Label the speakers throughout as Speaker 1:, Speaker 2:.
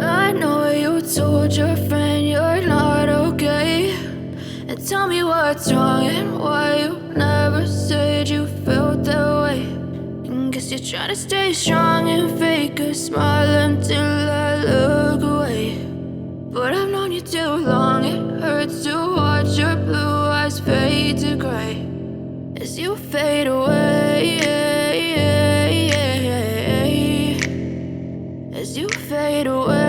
Speaker 1: I know you told your friend you're not okay, and tell me what's wrong and why you never said you felt that way. And guess you're trying to stay strong and fake a smile until I look away. But I've known you too long, it hurts to watch your blue eyes fade to gray as you fade away, as you fade away.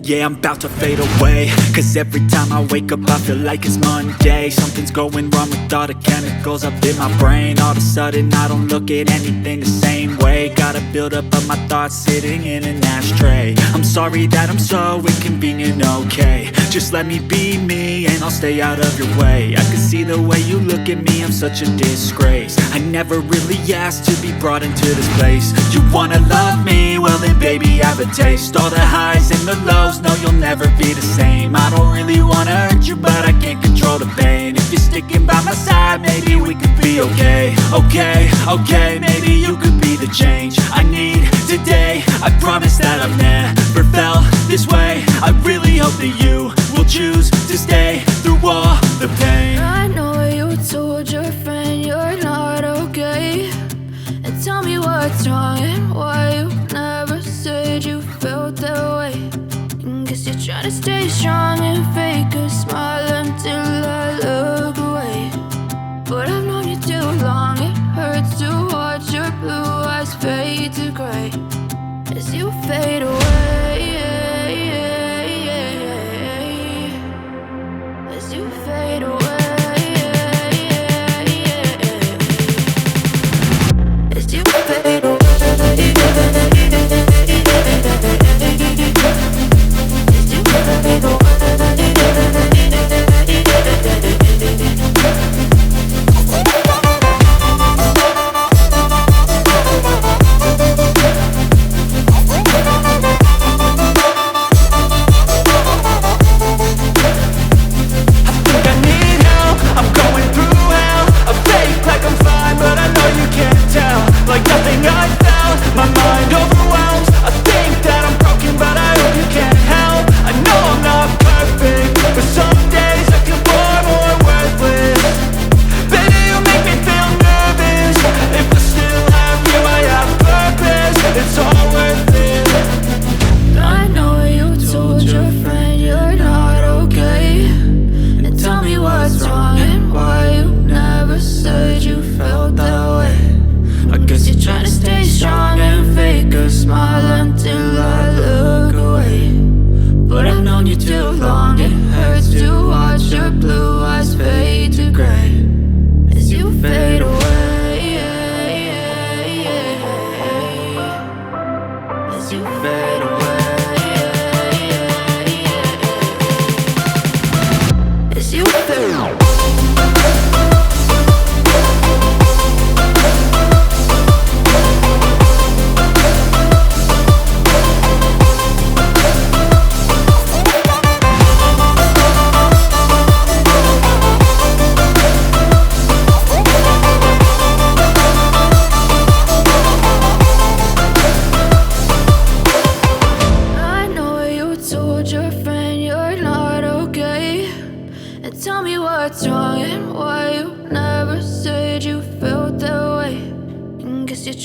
Speaker 2: Yeah, I'm about to fade away, cause every time I wake up I feel like it's Monday. Something's going wrong with all the chemicals up in my brain. All of a sudden I don't look at anything the same way. Got a buildup of my thoughts sitting in an ashtray. I'm sorry that I'm so inconvenient, okay. Just let me be me and I'll stay out of your way. I can see the way you look at me, I'm such a disgrace. I never really asked to be brought into this place. You wanna love me? Well then baby have a taste. All the highs and the lows, no you'll never be the same. I don't really wanna hurt you but I can't control the pain. If you're sticking by my side maybe we could be okay. Okay, maybe you could be the change I need today. I promise that I've never felt this way. I really hope that you will choose to stay through all the pain.
Speaker 1: I know you told your friend you're not okay, and tell me what's wrong and why you never said you felt that way. And guess you're trying to stay strong and fake a smile until I look away. But I've known you too long, it hurts to watch your blue eyes fade to gray as you fade away, as you fade away, as you fade away.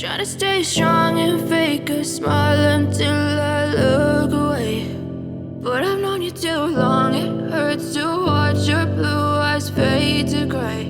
Speaker 1: Trying to stay strong and fake a smile until I look away. But I've known you too long, it hurts to watch your blue eyes fade to gray